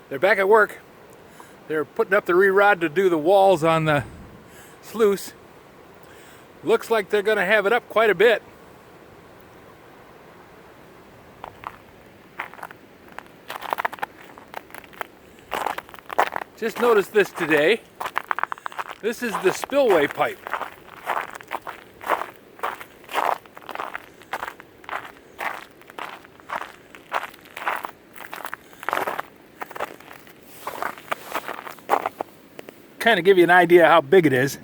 They're back at work. They're putting up the re-rod to do the walls on the sluice. Looks like they're going to have it up quite a bit. Just noticed this today. This is the spillway pipe. Kind of give you an idea how big it is.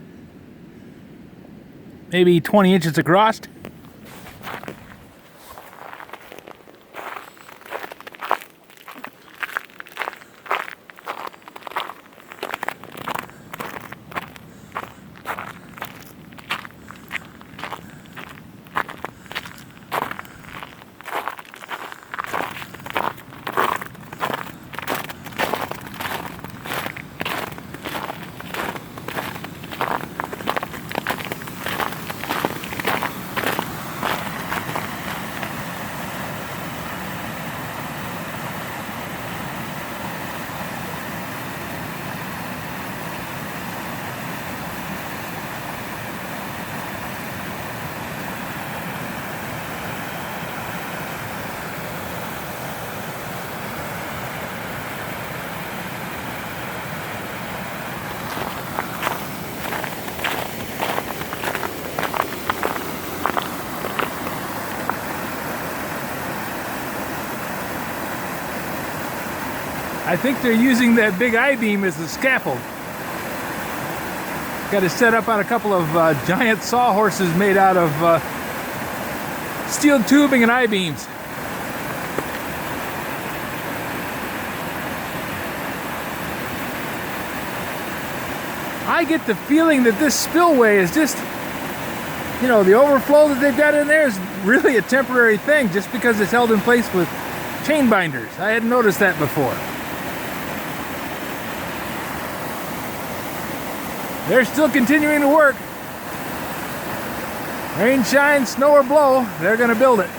Maybe 20 inches across. I think they're using that big I-beam as the scaffold. Got it set up on a couple of giant sawhorses made out of steel tubing and I-beams. I get the feeling that this spillway is just, you know, the overflow that they've got in there is really a temporary thing just because it's held in place with chain binders. I hadn't noticed that before. They're still continuing to work. Rain, shine, snow or blow, they're going to build it.